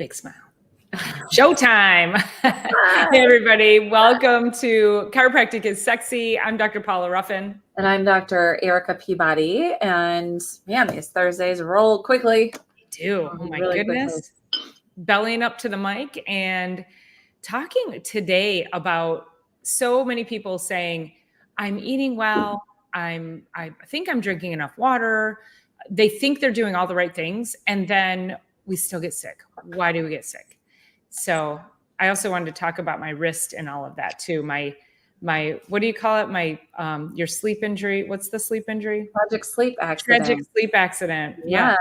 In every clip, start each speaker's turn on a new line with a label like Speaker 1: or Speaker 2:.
Speaker 1: big smile. Showtime. Hey, everybody. Welcome to Chiropractic is Sexy. I'm Dr. Paula Ruffin.
Speaker 2: And I'm Dr. Erica Peabody. And man, these Thursdays roll quickly.
Speaker 1: They do. Oh my goodness. Bellying up to the mic and talking today about so many people saying, I'm eating well. I think I'm drinking enough water. They think they're doing all the right things. And then we still get sick. Why do we get sick? So I also wanted to talk about my wrist and all of that too. My, what do you call it? Your sleep injury. What's the sleep injury?
Speaker 2: Tragic sleep accident.
Speaker 1: Tragic sleep accident.
Speaker 2: Yes.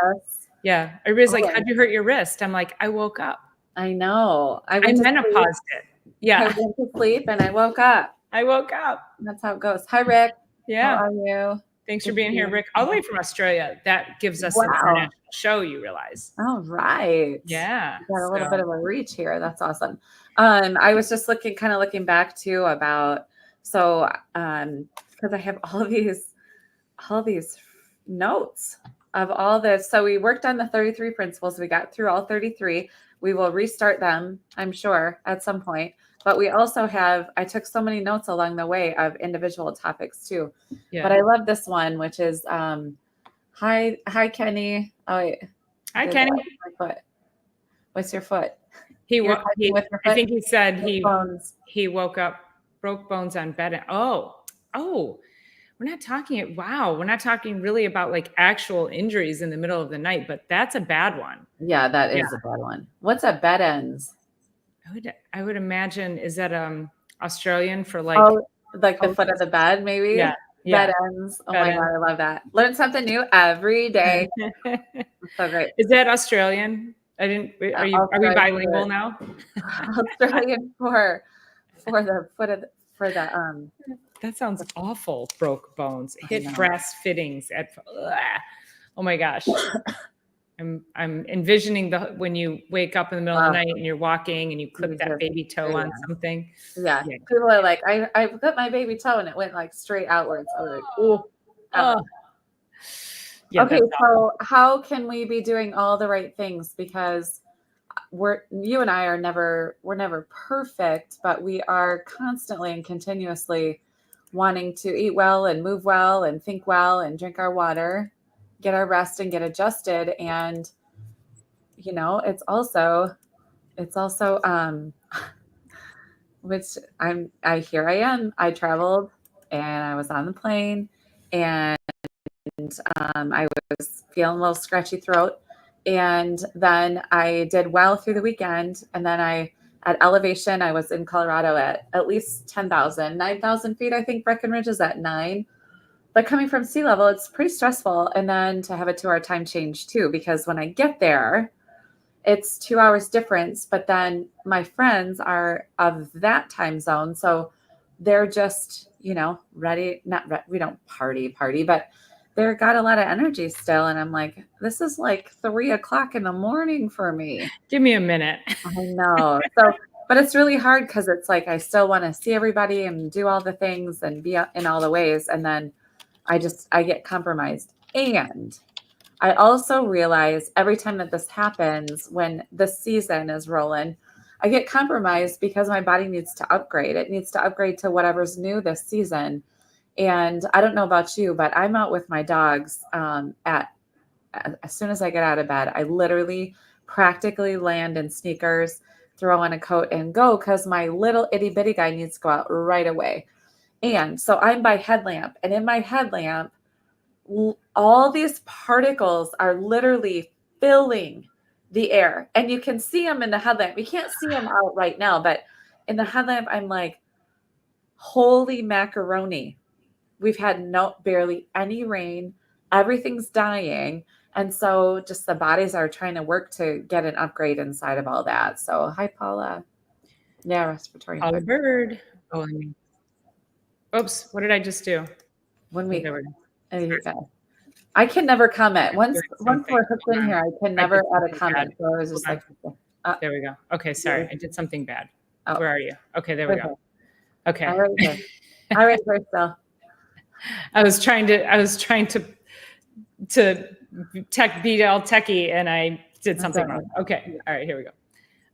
Speaker 1: Yeah. Everybody's like, how'd you hurt your wrist? I'm like, I woke up.
Speaker 2: I know.
Speaker 1: I menopaused it. Yeah.
Speaker 2: I went to sleep and I woke up. That's how it goes. Hi, Rick.
Speaker 1: Yeah.
Speaker 2: How are you?
Speaker 1: Thanks for being here, Rick. All the way from Australia. That gives us an international show, you realize.
Speaker 2: All right.
Speaker 1: Yeah.
Speaker 2: Got a little bit of a reach here. That's awesome. I was just looking back too about, because I have all these notes of all this. So we worked on the 33 principles. We got through all 33. We will restart them, I'm sure, at some point. But we also I took so many notes along the way of individual topics too. Yeah. But I love this one, which is, hi, Kenny. Oh, wait.
Speaker 1: Hi, Kenny.
Speaker 2: My foot. What's your foot?
Speaker 1: I think he said he woke up, broke bones on bed. Oh, we're not talking really about like actual injuries in the middle of the night, but that's a bad one.
Speaker 2: Yeah, that is a bad one. What's a bed ends?
Speaker 1: I would imagine, is that Australian for like
Speaker 2: the foot of the bed, maybe? Yeah. Bed ends. Oh my God, I love that. Learn something new every day. So great.
Speaker 1: Is that Australian? Are we bilingual now?
Speaker 2: Australian for the foot of the
Speaker 1: That sounds awful. Broke bones. Hit brass fittings at oh my gosh. I'm envisioning when you wake up in the middle of the night and you're walking and you clip that baby toe on something.
Speaker 2: Yeah. People are like, I put my baby toe and it went like straight outwards. I was like, ooh. Yeah, okay, so how can we be doing all the right things? Because you and I we're never perfect, but we are constantly and continuously wanting to eat well and move well and think well and drink our water, get our rest and get adjusted. And, it's also, which here I am, I traveled and I was on the plane and I was feeling a little scratchy throat. And then I did well through the weekend. And then at elevation, I was in Colorado at least 10,000, 9,000 feet. I think Breckenridge is at 9. But coming from sea level, it's pretty stressful. And then to have a 2-hour time change too, because when I get there, it's 2 hours difference. But then my friends are of that time zone. So they're just, ready. We don't party, but they've got a lot of energy still. And I'm like, this is like 3 o'clock in the morning for me.
Speaker 1: Give me a minute.
Speaker 2: I know. But it's really hard because it's like, I still want to see everybody and do all the things and be in all the ways. And then I get compromised. And I also realize every time that this happens, when the season is rolling, I get compromised because my body needs to upgrade. It needs to upgrade to whatever's new this season. And I don't know about you, but I'm out with my dogs as soon as I get out of bed. I literally practically land in sneakers, throw on a coat and go because my little itty bitty guy needs to go out right away. And so I'm by headlamp, and in my headlamp, all these particles are literally filling the air, and you can see them in the headlamp. You can't see them out right now, but in the headlamp, I'm like, holy macaroni. We've had barely any rain. Everything's dying. And so just the bodies are trying to work to get an upgrade inside of all that. So hi, Paula. Yeah, respiratory.
Speaker 1: Paula Bird. Oh, oops. What did I just do?
Speaker 2: 1 week. I can never comment. Once we're hooked in here, I can never add a comment. So I was just like,
Speaker 1: there we go. Okay, sorry. I did something bad. Where are you? Okay, there we go. Okay.
Speaker 2: All right, Crystal.
Speaker 1: I was trying to be all techie, and I did something wrong. Okay. All right, here we go.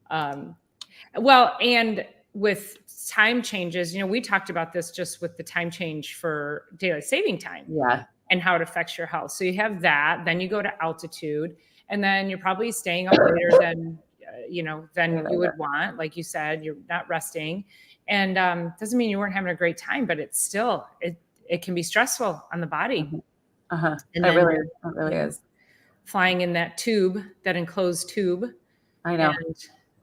Speaker 1: Well, and with time changes, we talked about this just with the time change for daylight saving time.
Speaker 2: Yeah.
Speaker 1: And how it affects your health. So you have that, then you go to altitude, and then you're probably staying up later than you would want. Like you said, you're not resting, and doesn't mean you weren't having a great time, but it's still it can be stressful on the body.
Speaker 2: And
Speaker 1: it
Speaker 2: really is.
Speaker 1: Flying in that tube, that enclosed tube.
Speaker 2: I know.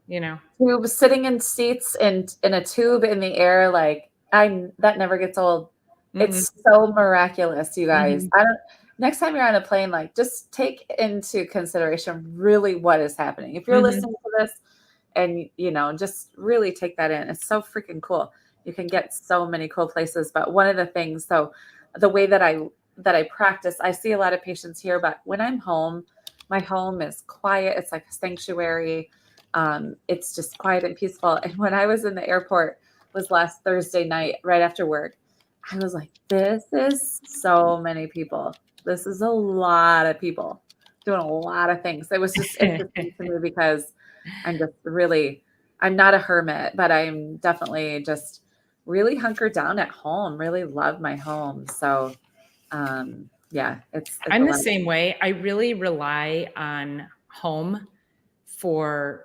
Speaker 1: And,
Speaker 2: tube, sitting in seats and in a tube in the air, like that never gets old. It's so miraculous, you guys. Next time you're on a plane, like just take into consideration really what is happening. If you're listening to this and, just really take that in. It's so freaking cool. You can get so many cool places. But one of the things, so the way that I practice, I see a lot of patients here, but when I'm home, my home is quiet. It's like a sanctuary. It's just quiet and peaceful. And when I was in the airport, was last Thursday night, right after work, I was like, this is so many people. This is a lot of people doing a lot of things. It was just interesting to me because I'm not a hermit, but I'm definitely just really hunkered down at home, really love my home. So, yeah, it's
Speaker 1: I'm the same way. I really rely on home for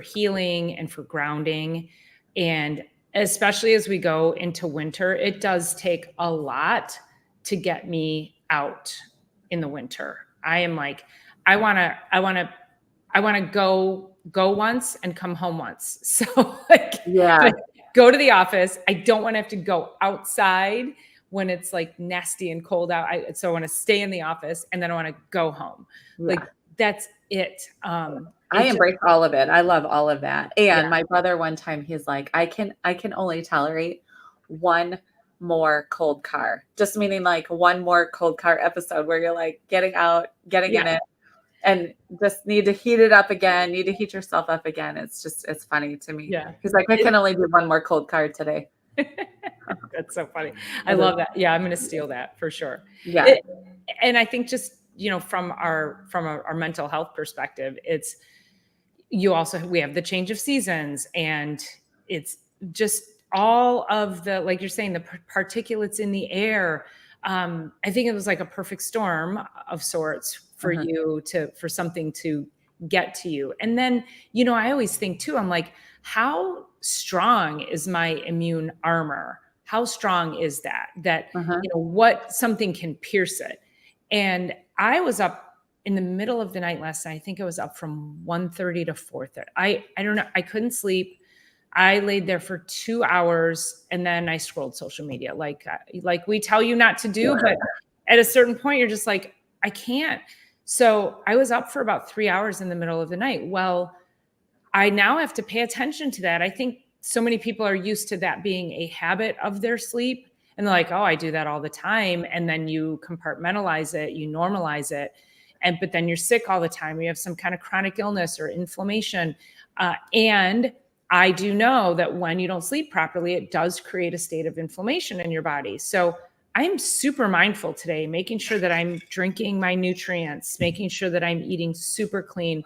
Speaker 1: healing and for grounding. And especially as we go into winter, it does take a lot to get me out in the winter. I am like, I want to go once and come home once. So go to the office. I don't want to have to go outside when it's like nasty and cold out. So I want to stay in the office, and then I want to go home. Yeah. Like that's it.
Speaker 2: I embrace all of it. I love all of that. And my brother, one time, he's like, I can only tolerate one more cold car, just meaning like one more cold car episode where you're like getting out, getting in it, and just need to heat it up again, need to heat yourself up again. It's funny to me.
Speaker 1: Yeah.
Speaker 2: He's like, I can only do one more cold car today.
Speaker 1: That's so funny. I love that. Yeah, I'm going to steal that for sure.
Speaker 2: Yeah.
Speaker 1: And I think just, from our mental health perspective, it's, we have the change of seasons, and it's just all of the, like you're saying, the particulates in the air. I think it was like a perfect storm of sorts for you for something to get to you. And then, I always think too, I'm like, how strong is my immune armor? How strong is that, what something can pierce it. And I was up in the middle of the night last night. I think I was up from 1:30 to 4:30. I don't know. I couldn't sleep. I laid there for 2 hours, and then I scrolled social media like we tell you not to do. But at a certain point, you're just like, I can't. So I was up for about 3 hours in the middle of the night. Well, I now have to pay attention to that. I think so many people are used to that being a habit of their sleep. And they're like, oh, I do that all the time. And then you compartmentalize it, you normalize it. But then you're sick all the time. You have some kind of chronic illness or inflammation. And I do know that when you don't sleep properly, it does create a state of inflammation in your body. So I'm super mindful today, making sure that I'm drinking my nutrients, making sure that I'm eating super clean.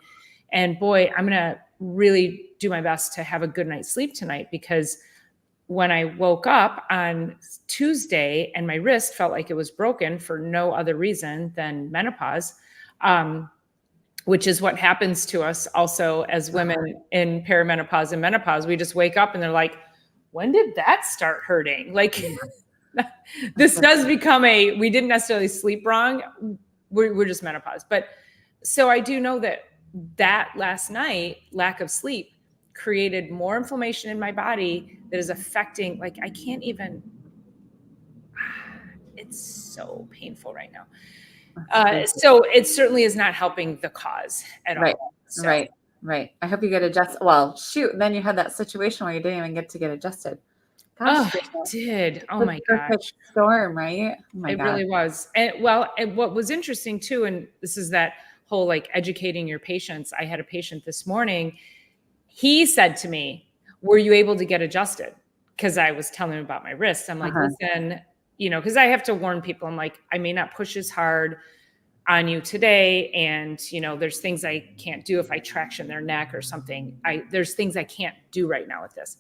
Speaker 1: And boy, I'm going to really do my best to have a good night's sleep tonight, because when I woke up on Tuesday and my wrist felt like it was broken for no other reason than menopause, which is what happens to us also as women in perimenopause and menopause. We just wake up and they're like, when did that start hurting? Like this does become we didn't necessarily sleep wrong. We're just menopause. But so I do know that last night, lack of sleep created more inflammation in my body that is affecting, like, I can't even, it's so painful right now. So it certainly is not helping the cause at all. So.
Speaker 2: Right. I hope you get adjusted. Well, shoot. And then you had that situation where you didn't even get to get adjusted.
Speaker 1: Gosh, I did. Oh my gosh.
Speaker 2: Storm, right? Oh my
Speaker 1: God. Really was. And what was interesting too, and this is that whole like educating your patients. I had a patient this morning. He said to me, were you able to get adjusted? Because I was telling him about my wrist. I'm like, listen, because I have to warn people. I'm like, I may not push as hard. on you today. And, there's things I can't do if I traction their neck or something. There's things I can't do right now with this.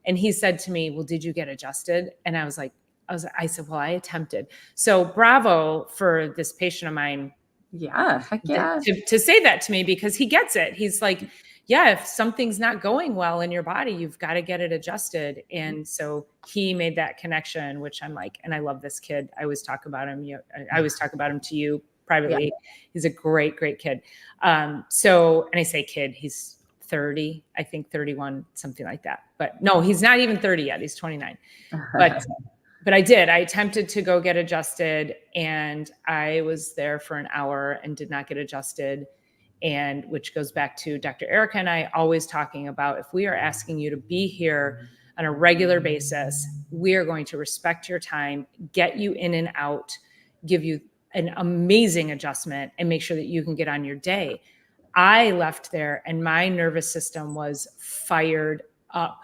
Speaker 1: And he said to me, well, did you get adjusted? And I said, well, I attempted. So bravo for this patient of mine.
Speaker 2: Yeah. Heck yeah.
Speaker 1: To say that to me, because he gets it. He's like, yeah, if something's not going well in your body, you've got to get it adjusted. And so he made that connection, which I'm like, and I love this kid. I always talk about him. I always talk about him to you privately. Yeah. He's a great, great kid. And I say kid, he's 30, I think 31, something like that. But no, he's not even 30 yet. He's 29. But I attempted to go get adjusted, and I was there for an hour and did not get adjusted. And which goes back to Dr. Erica and I always talking about, if we are asking you to be here on a regular basis, we are going to respect your time, get you in and out, give you an amazing adjustment, and make sure that you can get on your day. I left there and my nervous system was fired up.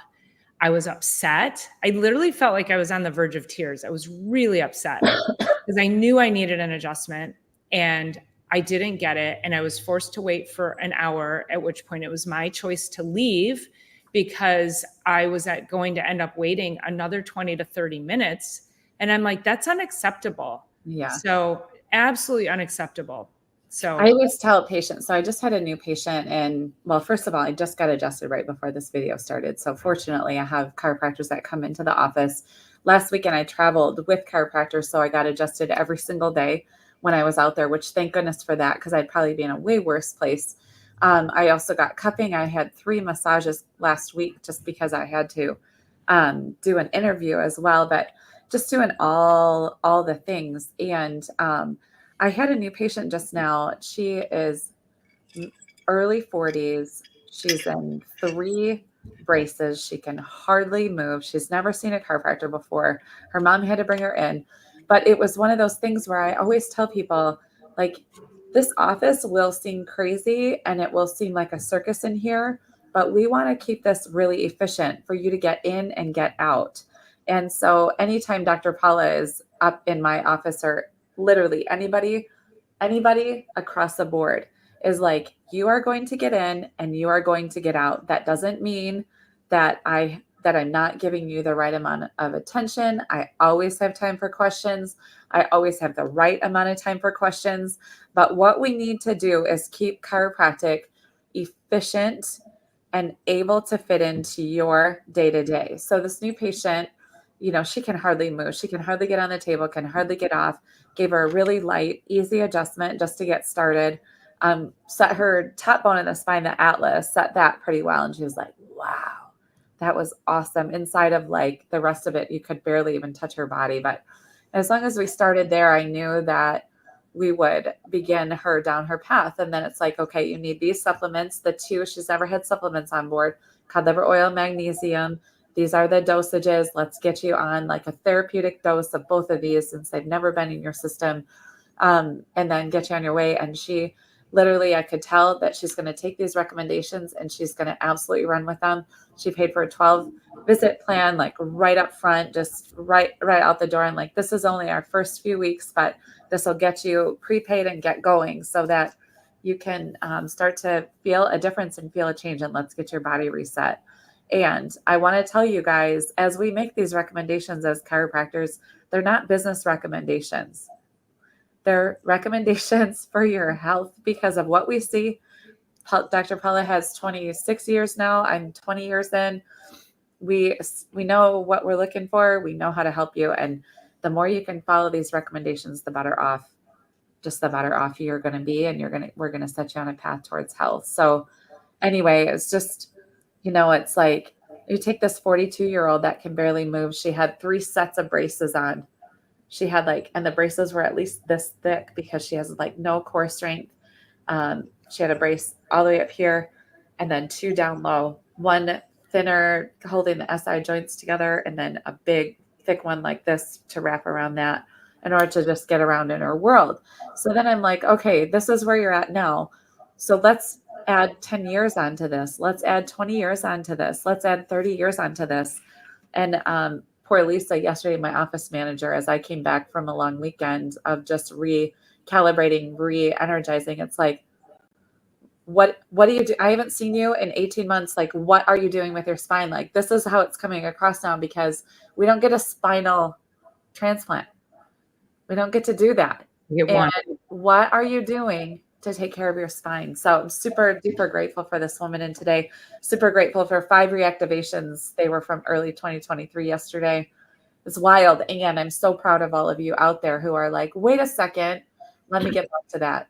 Speaker 1: I was upset. I literally felt like I was on the verge of tears. I was really upset because I knew I needed an adjustment and I didn't get it. And I was forced to wait for an hour, at which point it was my choice to leave because I was going to end up waiting another 20 to 30 minutes. And I'm like, that's unacceptable.
Speaker 2: Yeah.
Speaker 1: So absolutely unacceptable. So
Speaker 2: I always tell patients, so I just had a new patient, and well, first of all, I just got adjusted right before this video started. So fortunately I have chiropractors that come into the office. Last weekend I traveled with chiropractors, so I got adjusted every single day when I was out there, which thank goodness for that, because I'd probably be in a way worse place. I also got cupping. I had 3 massages last week just because I had to do an interview as well, but just doing all the things. And I had a new patient just now. She is early 40s. She's in 3 braces. She can hardly move. She's never seen a chiropractor before. Her mom had to bring her in. But it was one of those things where I always tell people, like, this office will seem crazy and it will seem like a circus in here, but we want to keep this really efficient for you to get in and get out. And so anytime Dr. Paula is up in my office, or literally anybody across the board, is like, you are going to get in and you are going to get out. That doesn't mean that I'm not giving you the right amount of attention. I always have time for questions. I always have the right amount of time for questions. But what we need to do is keep chiropractic efficient and able to fit into your day-to-day. So this new patient, she can hardly move. She can hardly get on the table, can hardly get off. Gave her a really light, easy adjustment just to get started. Set her top bone in the spine, the atlas, set that pretty well. And she was like, wow, that was awesome. Inside of like the rest of it, you could barely even touch her body. But as long as we started there, I knew that we would begin her down her path. And then it's like, okay, you need these supplements. The 2, she's never had supplements on board, cod liver oil, magnesium. These are the dosages. Let's get you on like a therapeutic dose of both of these since they've never been in your system, and then get you on your way. And she literally, I could tell that she's going to take these recommendations and she's going to absolutely run with them. She paid for a 12 visit plan, like right up front, just right out the door. And like, this is only our first few weeks, but this will get you prepaid and get going so that you can start to feel a difference and feel a change, and let's get your body reset. And I want to tell you guys, as we make these recommendations as chiropractors, they're not business recommendations. They're recommendations for your health because of what we see. Dr. Paula has 26 years now. I'm 20 years in. We know what we're looking for. We know how to help you. And the more you can follow these recommendations, the better off you're going to be. And we're going to set you on a path towards health. So anyway, it's just, it's like you take this 42-year-old that can barely move. She had 3 sets of braces on. She had and the braces were at least this thick because she has no core strength. She had a brace all the way up here and then 2 down low, 1 thinner holding the SI joints together, and then a big thick one like this to wrap around that in order to just get around in her world. So then I'm like, okay, this is where you're at now. So let's add 10 years onto this. Let's add 20 years onto this. Let's add 30 years onto this. And poor Lisa yesterday, my office manager, as I came back from a long weekend of just calibrating, re-energizing. It's like, what do you do? I haven't seen you in 18 months. Like, what are you doing with your spine? Like, this is how it's coming across now, because we don't get a spinal transplant. We don't get to do that.
Speaker 1: You get
Speaker 2: And
Speaker 1: one.
Speaker 2: what are you doing to take care of your spine? So I'm super duper grateful for this woman. And today, super grateful for 5 reactivations. They were from early 2023 yesterday. It's wild. And I'm so proud of all of you out there who are like, wait a second, let me get back to that.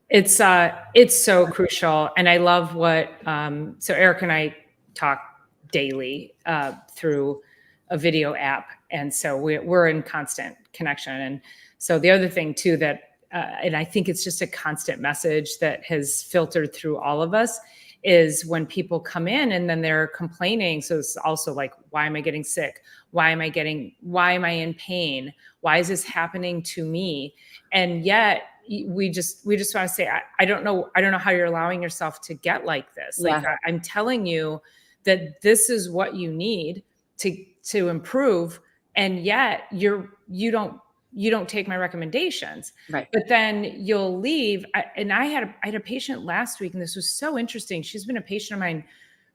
Speaker 1: It's so crucial. And I love what, so Eric and I talk daily through a video app. And so we're in constant connection. And so the other thing too, that, and I think it's just a constant message that has filtered through all of us, is when people come in and then they're complaining. So it's also like, why am I getting sick? Why am I in pain? Why is this happening to me? And yet we just want to say, I don't know how you're allowing yourself to get like this. Like, I'm telling you that this is what you need to improve. And yet you don't take my recommendations.
Speaker 2: Right.
Speaker 1: But then you'll leave. And I had a patient last week, and this was so interesting. She's been a patient of mine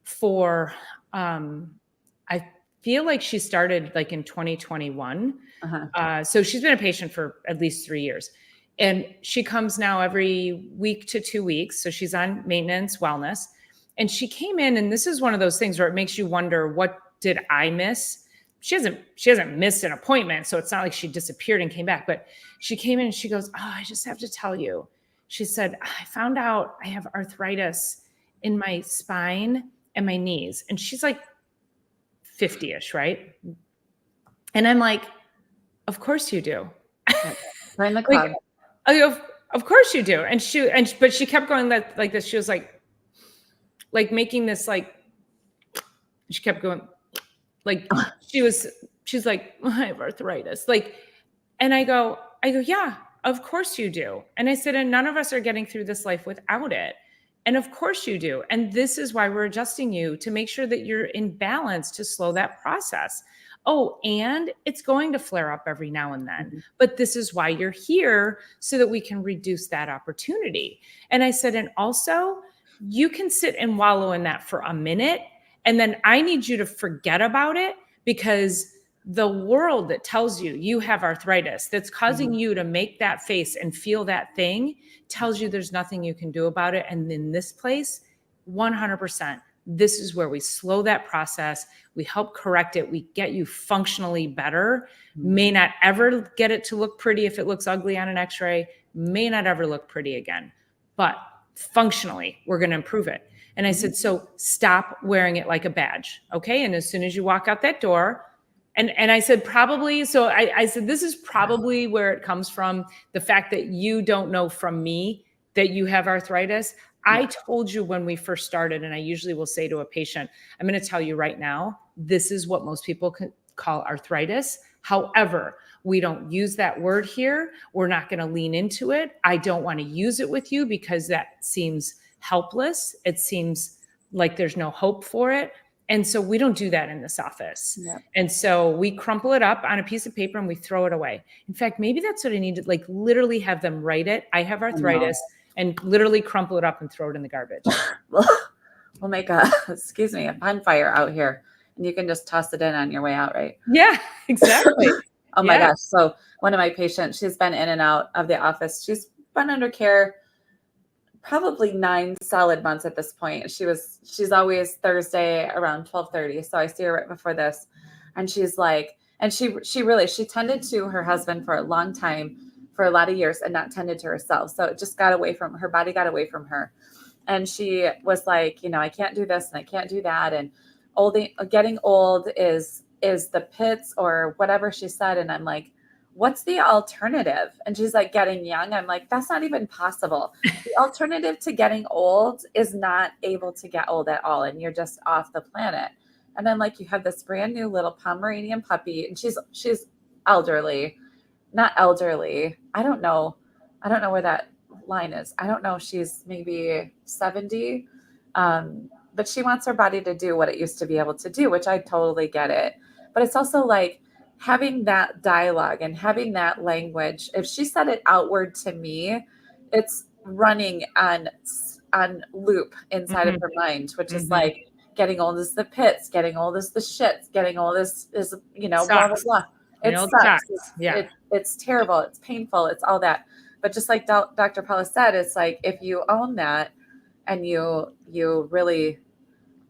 Speaker 1: for, I feel like she started like in 2021. So she's been a patient for at least 3 years. And she comes now every week to 2 weeks. So she's on maintenance wellness. And she came in, and this is one of those things where it makes you wonder, what did I miss? She hasn't missed an appointment. So it's not like she disappeared and came back, but she came in and she goes, oh, I just have to tell you. She said, I found out I have arthritis in my spine and my knees. And she's like 50-ish, right? And I'm like, of course you do.
Speaker 2: We're in the club.
Speaker 1: Of course you do. But she kept going like this. She was like making this, like, she kept going, like, she's like, I have arthritis. Like, and I go, yeah, of course you do. And I said, and none of us are getting through this life without it. And of course you do. And this is why we're adjusting you, to make sure that you're in balance, to slow that process. Oh, and it's going to flare up every now and then, but this is why you're here, so that we can reduce that opportunity. And I said, and also you can sit and wallow in that for a minute, and then I need you to forget about it, because the world that tells you you have arthritis, that's causing you to make that face and feel that thing, tells you there's nothing you can do about it. And in this place, 100%, this is where we slow that process. We help correct it. We get you functionally better. May not ever get it to look pretty if it looks ugly on an x-ray, may not ever look pretty again, but functionally, we're going to improve it. And I said, so stop wearing it like a badge. Okay. And as soon as you walk out that door, and I said, probably, so I said, this is probably where it comes from. The fact that you don't know from me that you have arthritis. I told you when we first started, and I usually will say to a patient, I'm going to tell you right now, this is what most people call arthritis. However, we don't use that word here. We're not going to lean into it. I don't want to use it with you because that seems helpless. It seems like there's no hope for it. And so we don't do that in this office. And so we crumple it up on a piece of paper and we throw it away. In fact, maybe that's what I need to, like, literally have them write it. I have arthritis, and literally crumple it up and throw it in the garbage.
Speaker 2: We'll make a bonfire out here, and you can just toss it in on your way out, right?
Speaker 1: Yeah, exactly.
Speaker 2: Oh my gosh. So one of my patients, she's been in and out of the office. She's been under care probably 9 solid months at this point. She's always Thursday around 12:30. So I see her right before this, and she's like, and she tended to her husband for a long time, for a lot of years, and not tended to herself. So it just got away from her body, got away from her. And she was like, I can't do this and I can't do that. And getting old is the pits or whatever she said. And I'm like, what's the alternative? And she's like, getting young. I'm like, that's not even possible. The alternative to getting old is not able to get old at all. And you're just off the planet. And I'm like, you have this brand new little Pomeranian puppy, and she's elderly, not elderly. I don't know where that line is. I don't know. She's maybe 70. But she wants her body to do what it used to be able to do, which I totally get it. But it's also like, having that dialogue and having that language, if she said it outward to me, it's running on loop inside of
Speaker 1: Mhm.
Speaker 2: her mind, which is
Speaker 1: Mhm.
Speaker 2: like getting old as the pits, getting old as the shits, getting old as is, blah blah
Speaker 1: Sucks.
Speaker 2: blah.
Speaker 1: You
Speaker 2: It
Speaker 1: know, it
Speaker 2: sucks.
Speaker 1: sucks. Yeah.
Speaker 2: It's terrible. It's painful. It's all that. But just like Dr. Paula said, it's like if you own that and you really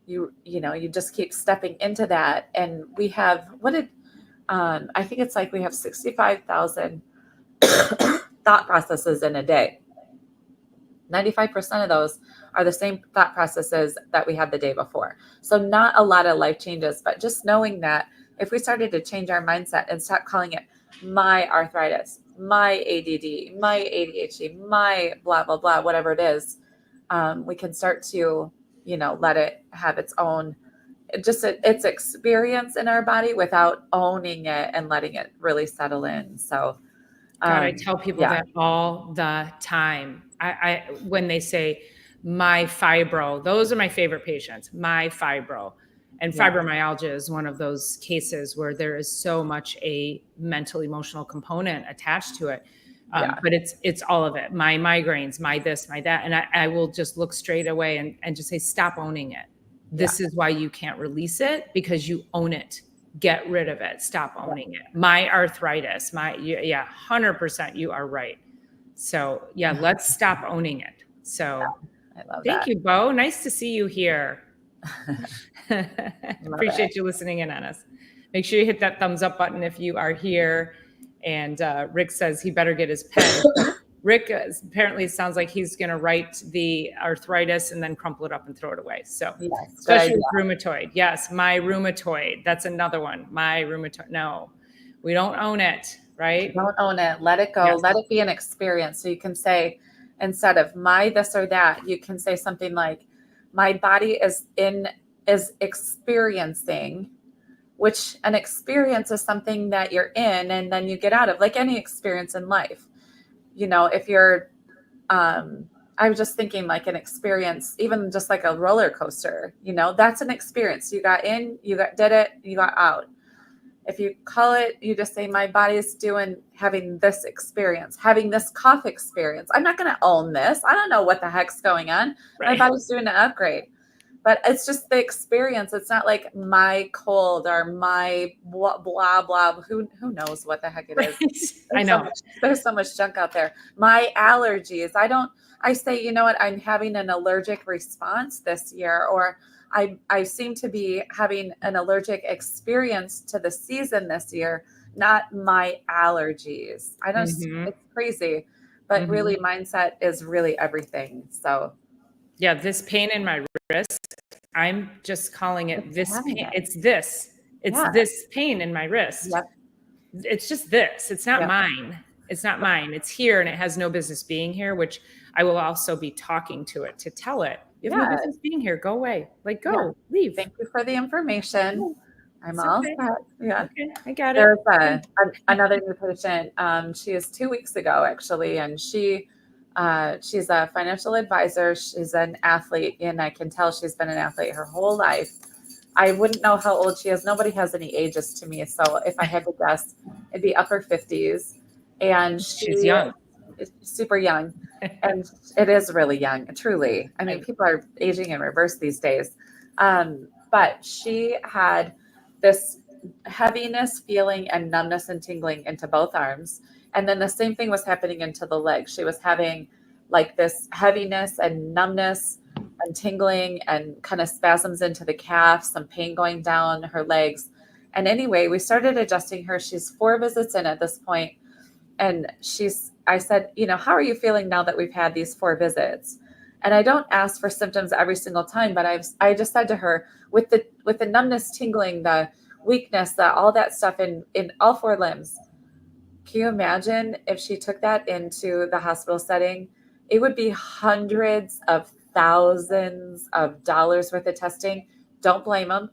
Speaker 2: you just keep stepping into that. And we have what did I think it's like we have 65,000 thought processes in a day. 95% of those are the same thought processes that we had the day before. So not a lot of life changes, but just knowing that if we started to change our mindset and stop calling it my arthritis, my ADD, my ADHD, my blah, blah, blah, whatever it is, we can start to, let it have its own, its experience in our body without owning it and letting it really settle in. So,
Speaker 1: God, I tell people
Speaker 2: yeah,
Speaker 1: that all the time. When they say my fibro, those are my favorite patients. My fibro, and
Speaker 2: yeah,
Speaker 1: fibromyalgia is one of those cases where there is so much a mental emotional component attached to it.
Speaker 2: yeah,
Speaker 1: But it's all of it. My migraines, my this, my that, and I will just look straight away and just say, stop owning it.
Speaker 2: yeah,
Speaker 1: This is why you can't release it, because you own it. Get rid of it. Stop
Speaker 2: yeah,
Speaker 1: owning it. My arthritis, yeah, 100% you are right. So yeah, let's stop owning it. So
Speaker 2: I love
Speaker 1: thank
Speaker 2: that.
Speaker 1: you, Bo. Nice to see you here.
Speaker 2: Love it.
Speaker 1: Appreciate you listening in on us. Make sure you hit that thumbs up button if you are here. And Rick says he better get his pen. So Rick apparently sounds like he's going to write the arthritis and then crumple it up and throw it away. So,
Speaker 2: Yes, good
Speaker 1: especially
Speaker 2: idea.
Speaker 1: with rheumatoid. Yes, my rheumatoid. That's another one. My rheumatoid. No, we don't own it, right?
Speaker 2: Don't own it. Let it go.
Speaker 1: Yes.
Speaker 2: Let it be an experience. So you can say, instead of my this or that, you can say something like, my body is experiencing, which an experience is something that you're in and then you get out of, like any experience in life. If you're I was just thinking like an experience, even just like a roller coaster, that's an experience. You got in, did it, you got out. If you call it, you just say, my body's having this experience, having this cough experience. I'm not going to own this. I don't know what the heck's going on. My
Speaker 1: Right.
Speaker 2: body's doing an upgrade, but it's just the experience. It's not like my cold or my blah, blah, blah. Who knows what the heck it is?
Speaker 1: Right. I know.
Speaker 2: There's so much junk out there. My allergies. I say, you know what? I'm having an allergic response this year, or I seem to be having an allergic experience to the season this year, not my allergies.
Speaker 1: Mm-hmm.
Speaker 2: It's crazy, but
Speaker 1: Mm-hmm.
Speaker 2: really mindset is really everything. So
Speaker 1: Yeah, this pain in my wrist, I'm just calling it
Speaker 2: it's
Speaker 1: this
Speaker 2: having
Speaker 1: pain.
Speaker 2: it.
Speaker 1: It's
Speaker 2: Yeah.
Speaker 1: this pain in my wrist.
Speaker 2: Yep.
Speaker 1: It's just this. It's not
Speaker 2: Yep.
Speaker 1: mine. It's not mine. It's here and it has no business being here, which I will also be talking to it to tell it, you have no
Speaker 2: Yeah.
Speaker 1: business being here. Go away. Like,
Speaker 2: Yeah.
Speaker 1: go, leave.
Speaker 2: Thank you for the information.
Speaker 1: No,
Speaker 2: I'm
Speaker 1: it's
Speaker 2: all
Speaker 1: okay.
Speaker 2: set. Yeah.
Speaker 1: Okay, I got it.
Speaker 2: There's another new patient. She is 2 weeks ago, actually, and she's a financial advisor. She's an athlete, and I can tell she's been an athlete her whole life. I wouldn't know how old she is. Nobody has any ages to me, so if I had to guess, it'd be upper 50s. And
Speaker 1: She's
Speaker 2: she
Speaker 1: young.
Speaker 2: is super young, and it is really young, truly. I mean,
Speaker 1: I,
Speaker 2: people are aging in reverse these days. But she had this heaviness feeling and numbness and tingling into both arms. And then the same thing was happening into the legs. She was having like this heaviness and numbness and tingling and kind of spasms into the calf, some pain going down her legs. And anyway, we started adjusting her. She's 4 visits in at this point, and I said, how are you feeling now that we've had these 4 visits? And I don't ask for symptoms every single time, but I just said to her, with the numbness, tingling, the weakness, all that stuff in all 4 limbs, can you imagine if she took that into the hospital setting? It would be hundreds of thousands of dollars worth of testing. Don't blame them.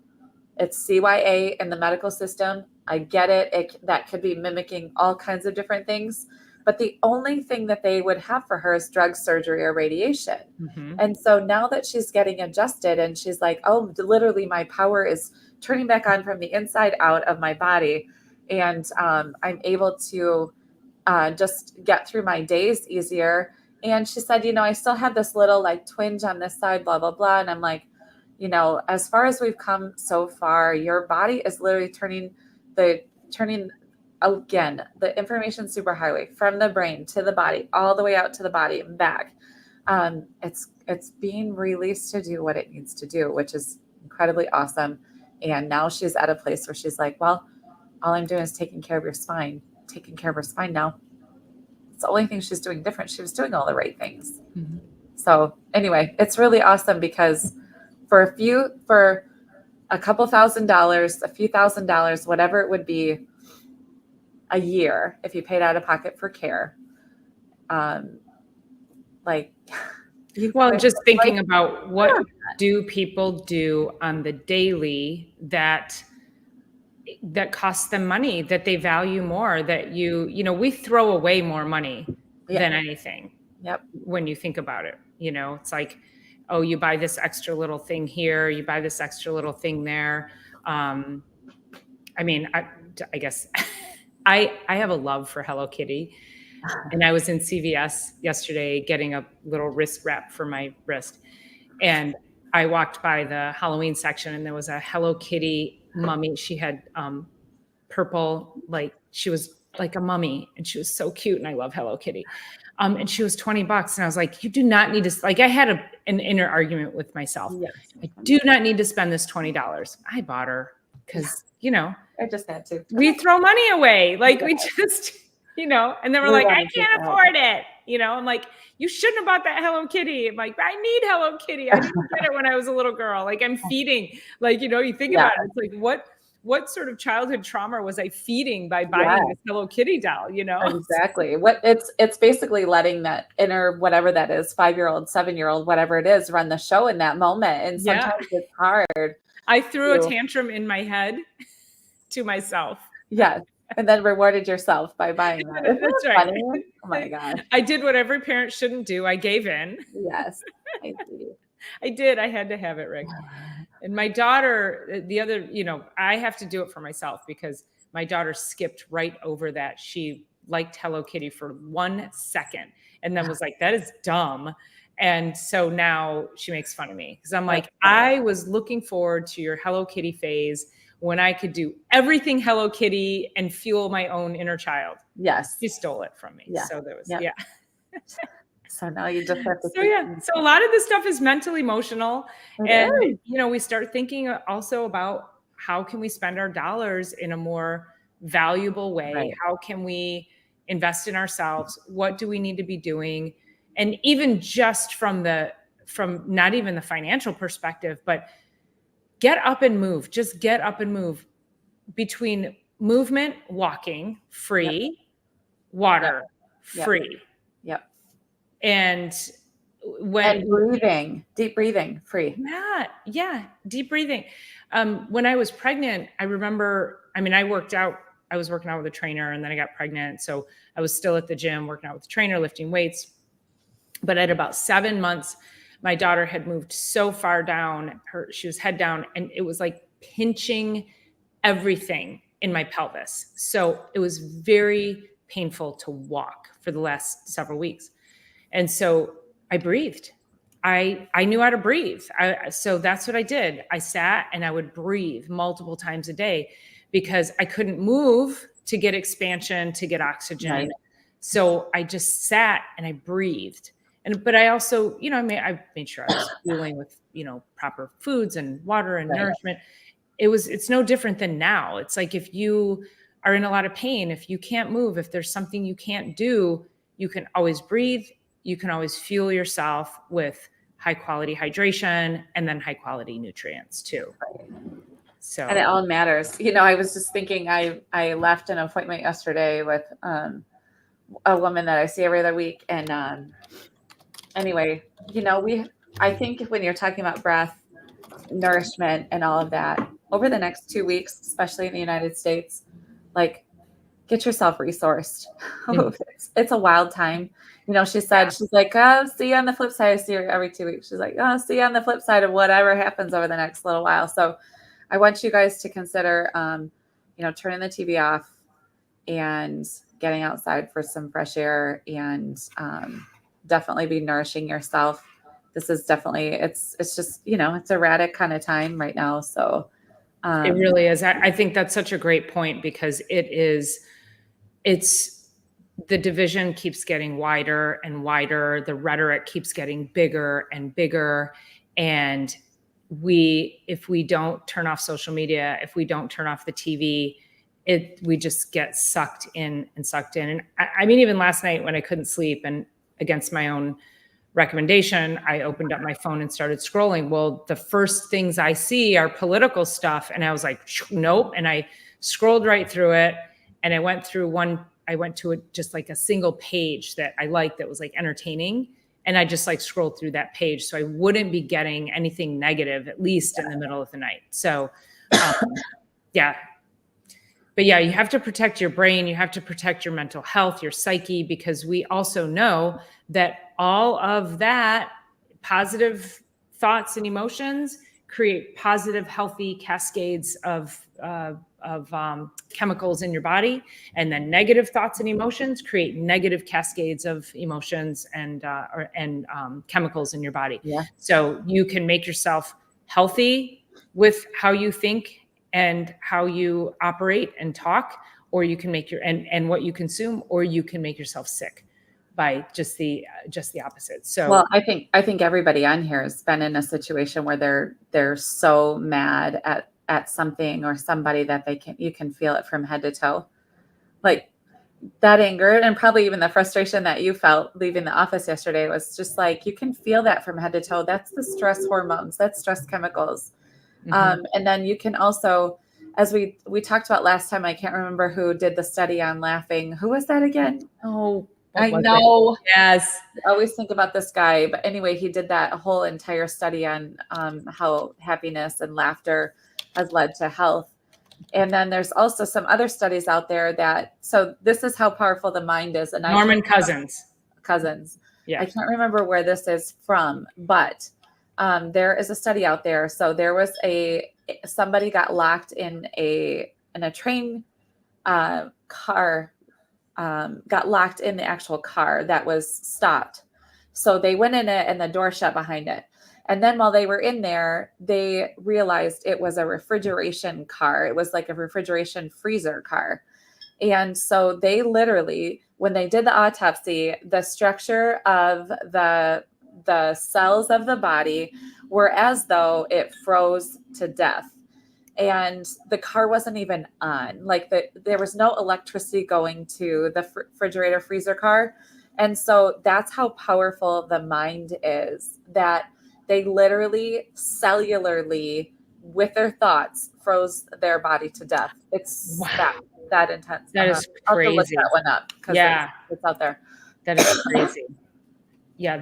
Speaker 2: It's CYA in the medical system. I get it. That could be mimicking all kinds of different things. But the only thing that they would have for her is drug, surgery, or radiation.
Speaker 1: mm-hmm.
Speaker 2: And so now that she's getting adjusted and she's like, oh, literally my power is turning back on from the inside out of my body. and I'm able to just get through my days easier. And she said, I still have this little like twinge on this side, blah, blah, blah. And I'm like, as far as we've come so far, your body is literally turning again, the information superhighway from the brain to the body, all the way out to the body and back. It's being released to do what it needs to do, which is incredibly awesome. And now she's at a place where she's like, well, all I'm doing is taking care of your spine, taking care of her spine now. It's the only thing she's doing different. She was doing all the right things. Mm-hmm. So anyway, it's really awesome because for a couple $1,000s, a few $1,000s, whatever it would be a year, if you paid out of pocket for care,
Speaker 1: just thinking about what do people do on the daily that costs them money, that they value more, that we throw away more money than anything.
Speaker 2: Yep.
Speaker 1: When you think about it, it's like, oh, you buy this extra little thing here, you buy this extra little thing there. I guess I have a love for Hello Kitty. And I was in CVS yesterday getting a little wrist wrap for my wrist. And I walked by the Halloween section and there was a Hello Kitty mummy. She had purple, like she was like a mummy and she was so cute. And I love Hello Kitty. And she was $20. And I was like, you do not need to, like, I had an inner argument with myself. Yes. I do not need to spend this $20. I bought her because,
Speaker 2: I just had to.
Speaker 1: We throw money away. Like we just, and then we're like, I can't afford it. I'm like, you shouldn't have bought that Hello Kitty. I'm like, I need Hello Kitty. I didn't get it when I was a little girl. Like I'm feeding, like, you think about it. It's like, what sort of childhood trauma was I feeding by buying this Hello Kitty doll,
Speaker 2: Exactly. It's basically letting that inner, whatever that is, 5-year-old, 7-year-old, whatever it is, run the show in that moment. And sometimes it's hard.
Speaker 1: I threw a tantrum in my head to myself.
Speaker 2: Yes. And then rewarded yourself by buying that.
Speaker 1: That's right.
Speaker 2: Funny? Oh my God.
Speaker 1: I did what every parent shouldn't do. I gave in.
Speaker 2: Yes.
Speaker 1: I did. I had to have it, Rick. And my daughter, I have to do it for myself because my daughter skipped right over that. She liked Hello Kitty for 1 second and then was like, that is dumb. And so now she makes fun of me because I'm like, I was looking forward to your Hello Kitty phase when I could do everything Hello Kitty and fuel my own inner child.
Speaker 2: Yes.
Speaker 1: She stole it from me. Yeah. So there was,
Speaker 2: So now you just have to.
Speaker 1: So a lot of this stuff is mental, emotional. And, we start thinking also about how can we spend our dollars in a more valuable way? Right. How can we invest in ourselves? What do we need to be doing? And even just from not even the financial perspective, but get up and move. Just get up and move. Between movement, walking, free, water, free.
Speaker 2: Yep.
Speaker 1: And
Speaker 2: breathing, deep breathing, free.
Speaker 1: Yeah. Deep breathing. When I was pregnant, I remember, I worked out. I was working out with a trainer and then I got pregnant. So I was still at the gym, working out with the trainer, lifting weights. But at about 7 months, my daughter had moved so far down, she was head down, and it was like pinching everything in my pelvis. So it was very painful to walk for the last several weeks. And so I breathed. I knew how to breathe. So that's what I did. I sat and I would breathe multiple times a day because I couldn't move to get expansion, to get oxygen. Right. So I just sat and I breathed. But I also, I made sure I was fueling with, proper foods and water and nourishment. It's no different than now. It's like if you are in a lot of pain, if you can't move, if there's something you can't do, you can always breathe. You can always fuel yourself with high quality hydration and then high quality nutrients too. So,
Speaker 2: and it all matters. I was just thinking, I left an appointment yesterday with a woman that I see every other week. And anyway, I think when you're talking about breath, nourishment and all of that over the next 2 weeks, especially in the United States, like get yourself resourced. It's a wild time. She said, she's like, oh, see you on the flip side. I see her every 2 weeks. She's like, oh, see you on the flip side of whatever happens over the next little while. So I want you guys to consider, turning the TV off, and getting outside for some fresh air, and definitely be nourishing yourself. This is definitely, it's just, it's erratic kind of time right now. So
Speaker 1: It really is. I think that's such a great point, because it's the division keeps getting wider and wider. The rhetoric keeps getting bigger and bigger. And if we don't turn off social media, if we don't turn off the TV, we just get sucked in and sucked in. And I mean, even last night when I couldn't sleep, and against my own recommendation, I opened up my phone and started scrolling. Well, the first things I see are political stuff. And I was like, nope. And I scrolled right through it. And I went to just like a single page that I liked, that was like entertaining. And I just like scrolled through that page, so I wouldn't be getting anything negative, at least in the middle of the night. So, yeah. But yeah, you have to protect your brain. You have to protect your mental health, your psyche, because we also know that all of that positive thoughts and emotions create positive, healthy cascades of chemicals in your body, and then negative thoughts and emotions create negative cascades of emotions and chemicals in your body.
Speaker 2: Yeah.
Speaker 1: So you can make yourself healthy with how you think and how you operate and talk, or you can make and what you consume, or you can make yourself sick by just the opposite. So,
Speaker 2: well, I think everybody on here has been in a situation where they're so mad at something or somebody that you can feel it from head to toe. Like that anger, and probably even the frustration that you felt leaving the office yesterday, was just like, you can feel that from head to toe. That's the stress hormones, that's stress chemicals. And then you can also, as we talked about last time, I can't remember who did the study on laughing. Who was that again?
Speaker 1: Oh,
Speaker 2: I know.
Speaker 1: Yes.
Speaker 2: I always think about this guy. But anyway, he did that whole entire study on how happiness and laughter has led to health. And then there's also some other studies out there so this is how powerful the mind is. And
Speaker 1: Norman Cousins.
Speaker 2: Yeah. I can't remember where this is from, but there is a study out there. So there was somebody got locked in a train car, got locked in the actual car that was stopped. So they went in it and the door shut behind it. And then while they were in there, they realized it was a refrigeration car. It was like a refrigeration freezer car. And so they literally, when they did the autopsy, the structure of the cells of the body were as though it froze to death. And the car wasn't even on. Like there was no electricity going to the refrigerator freezer car. And so that's how powerful the mind is, that they literally cellularly, with their thoughts, froze their body to death. It's that intense.
Speaker 1: That is crazy. I'll have to look
Speaker 2: that one up, because it's out there.
Speaker 1: That is crazy. Yeah,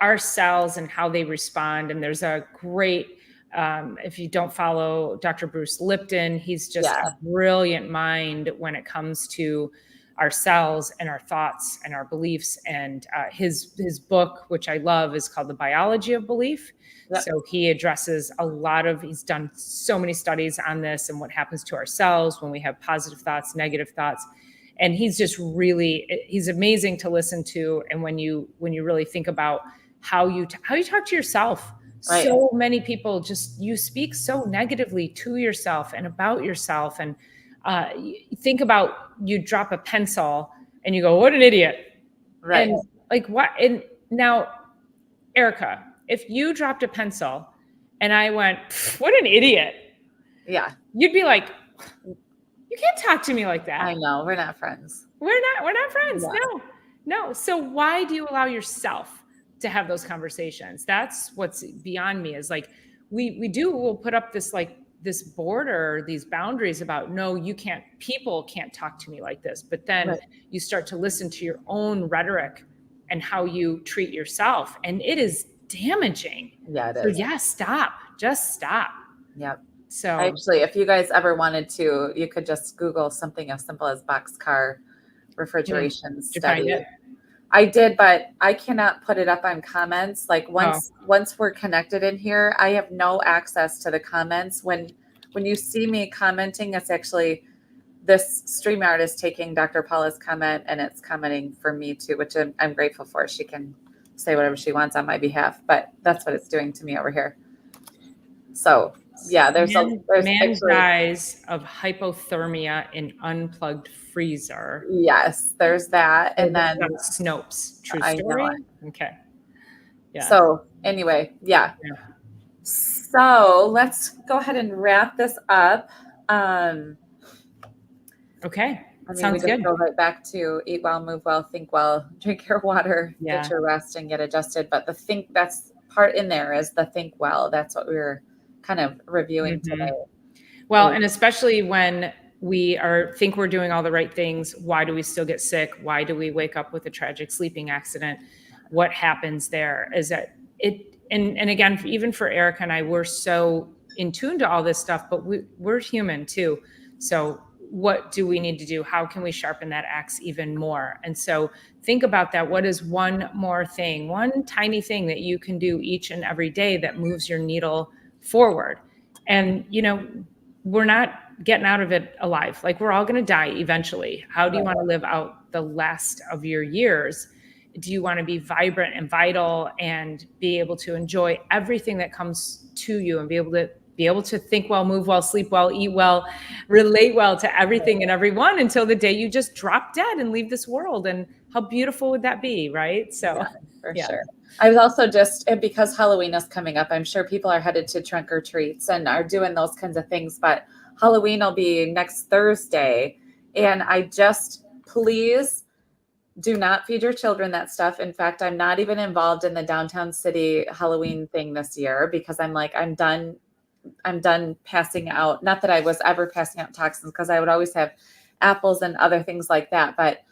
Speaker 1: our cells and how they respond. And there's a great, if you don't follow Dr. Bruce Lipton, he's just a brilliant mind when it comes to our cells and our thoughts and our beliefs. And his book, which I love, is called The Biology of Belief. Yep. So he addresses he's done so many studies on this and what happens to our cells when we have positive thoughts, negative thoughts. And he's just he's amazing to listen to. And when you really think about how you talk to yourself, right. So many people you speak so negatively to yourself and about yourself. And think about, you drop a pencil and you go, what an idiot. Right. And like, what? And now, Erica, if you dropped a pencil and I went, what an idiot. Yeah. You'd be like, you can't talk to me like that.
Speaker 2: I know. We're not friends.
Speaker 1: We're not friends. Yeah. No. So why do you allow yourself to have those conversations? That's what's beyond me, is like, we'll put up this border, these boundaries about, no, people can't talk to me like this. But then you start to listen to your own rhetoric and how you treat yourself. And it is damaging. Yeah, it is. So stop. Just stop. Yep. So
Speaker 2: actually, if you guys ever wanted to, you could just Google something as simple as boxcar refrigeration study.
Speaker 1: Did you find it?
Speaker 2: I did, but I cannot put it up on comments. Like once we're connected in here, I have no access to the comments. When you see me commenting, it's actually this StreamYard is taking Dr. Paula's comment and it's commenting for me too, which I'm grateful for. She can say whatever she wants on my behalf, but that's what it's doing to me over here. So yeah, there's
Speaker 1: man dies of hypothermia in unplugged freezer.
Speaker 2: Yes, there's that. And then
Speaker 1: Snopes. True story. Okay.
Speaker 2: Yeah. So anyway, yeah. So let's go ahead and wrap this up.
Speaker 1: Okay.
Speaker 2: I mean, we just go right back to eat well, move well, think well, drink your water, get your rest, and get adjusted. But that's part in there is the think well. That's what we were kind of reviewing today.
Speaker 1: Well, and especially when we think we're doing all the right things, why do we still get sick? Why do we wake up with a tragic sleeping accident? What happens there is that and again, even for Erica and I, we're so in tune to all this stuff, but we're human too. So what do we need to do? How can we sharpen that axe even more? And so think about that. What is one more thing, one tiny thing that you can do each and every day that moves your needle forward? And, we're not getting out of it alive. Like, we're all going to die eventually. How do you want to live out the last of your years? Do you want to be vibrant and vital and be able to enjoy everything that comes to you and be able to think well, move well, sleep well, eat well, relate well to everything and everyone until the day you just drop dead and leave this world? And how beautiful would that be, right? So
Speaker 2: for sure. I was also because Halloween is coming up, I'm sure people are headed to trunk or treats and are doing those kinds of things, but Halloween will be next Thursday. And please do not feed your children that stuff. In fact, I'm not even involved in the downtown city Halloween thing this year because I'm done passing out. Not that I was ever passing out toxins, because I would always have apples and other things like that. But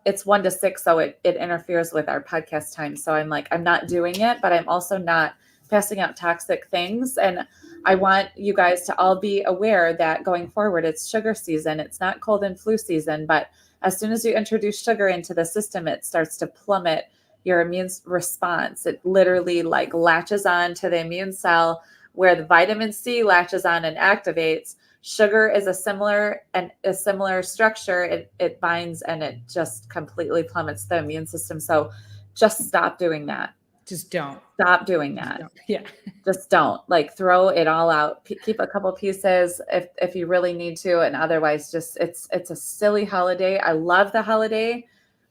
Speaker 2: it's 1 to 6, so it interferes with our podcast time. So I'm not doing it, but I'm also not passing out toxic things. And I want you guys to all be aware that going forward, it's sugar season. It's not cold and flu season, but as soon as you introduce sugar into the system, it starts to plummet your immune response. It literally latches on to the immune cell where the vitamin C latches on and activates. Sugar is a similar structure. It binds and it just completely plummets the immune system. So just stop doing that.
Speaker 1: Just don't.
Speaker 2: Stop doing that.
Speaker 1: Yeah.
Speaker 2: Just don't. Throw it all out. Keep a couple pieces if you really need to, and otherwise it's a silly holiday. I love the holiday,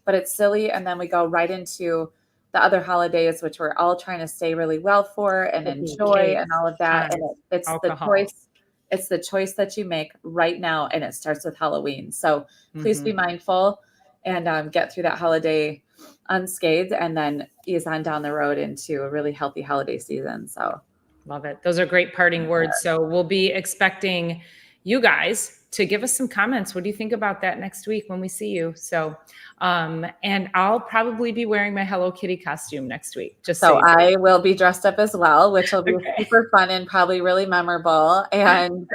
Speaker 2: but it's silly. And then we go right into the other holidays, which we're all trying to stay really well for and enjoy and all of that. And it's alcohol. The choice. It's the choice that you make right now, and it starts with Halloween. So please be mindful and get through that holiday unscathed, and then ease on down the road into a really healthy holiday season. So
Speaker 1: love it. Those are great parting words. So we'll be expecting you guys to give us some comments. What do you think about that next week when we see you? So, and I'll probably be wearing my Hello Kitty costume next week.
Speaker 2: So I will be dressed up as well, which will be super fun and probably really memorable. And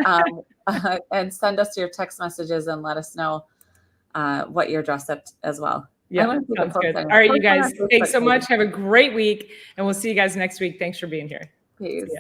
Speaker 2: and send us your text messages and let us know what you're dressed up as well.
Speaker 1: Yeah, sounds good. All right, you guys, thanks so much. Have a great week, and we'll see you guys next week. Thanks for being here.
Speaker 2: Peace.